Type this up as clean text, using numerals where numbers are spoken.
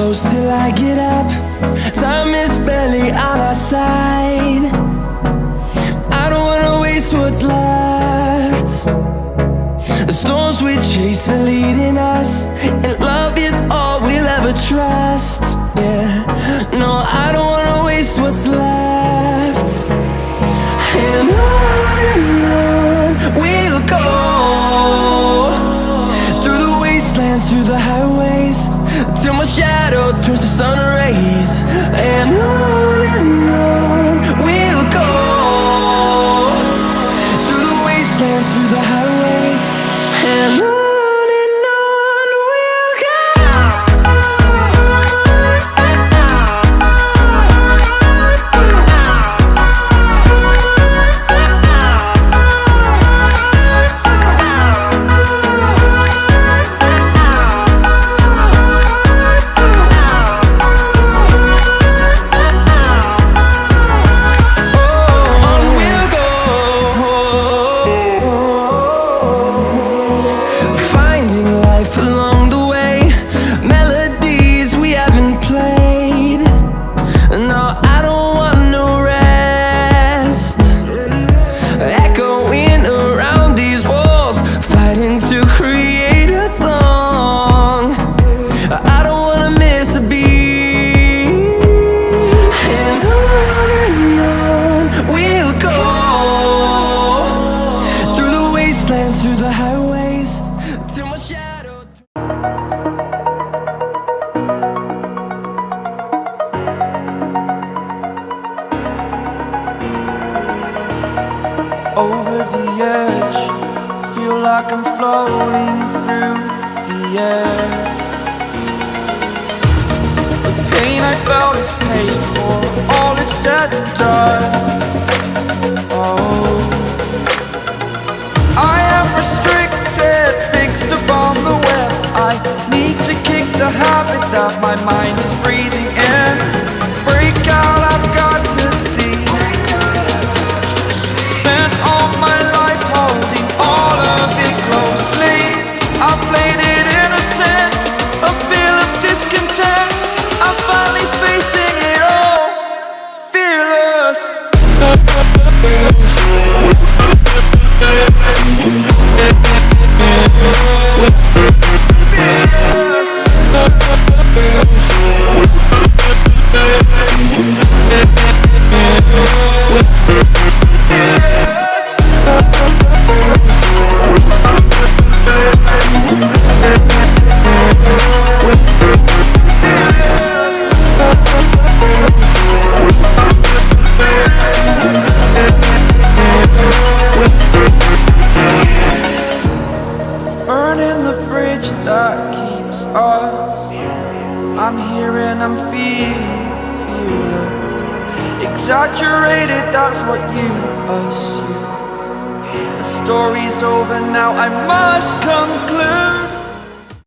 close till I get up. Time is barely on our side. I don't wanna waste what's left. The storms we chase are leading us, and love is all we'll ever trust. Yeah, no, I don't wanna waste what's left. And on we'll go, through the wastelands, through the highways, till my shadow turns to sun rays. And on we'll go, through the wastelands, through the highways, and on we'll go. Through the highways, till my shadow. Over the edge, feel like I'm floating through the air. The pain I felt is paid for, all is said and done. Oh, I am restricted, fixed upon the web. I need to kick the habit that my mind is breathing in. Break out, I've got to see. Spent all my life holding all of it closely. I played it innocent, a feel of discontent. I'm finally facing it all, fearless. Burning the bridge that keeps us. I'm here and I'm feeling fearless. Exaggerated, that's what you assume. The story's over now, I must conclude.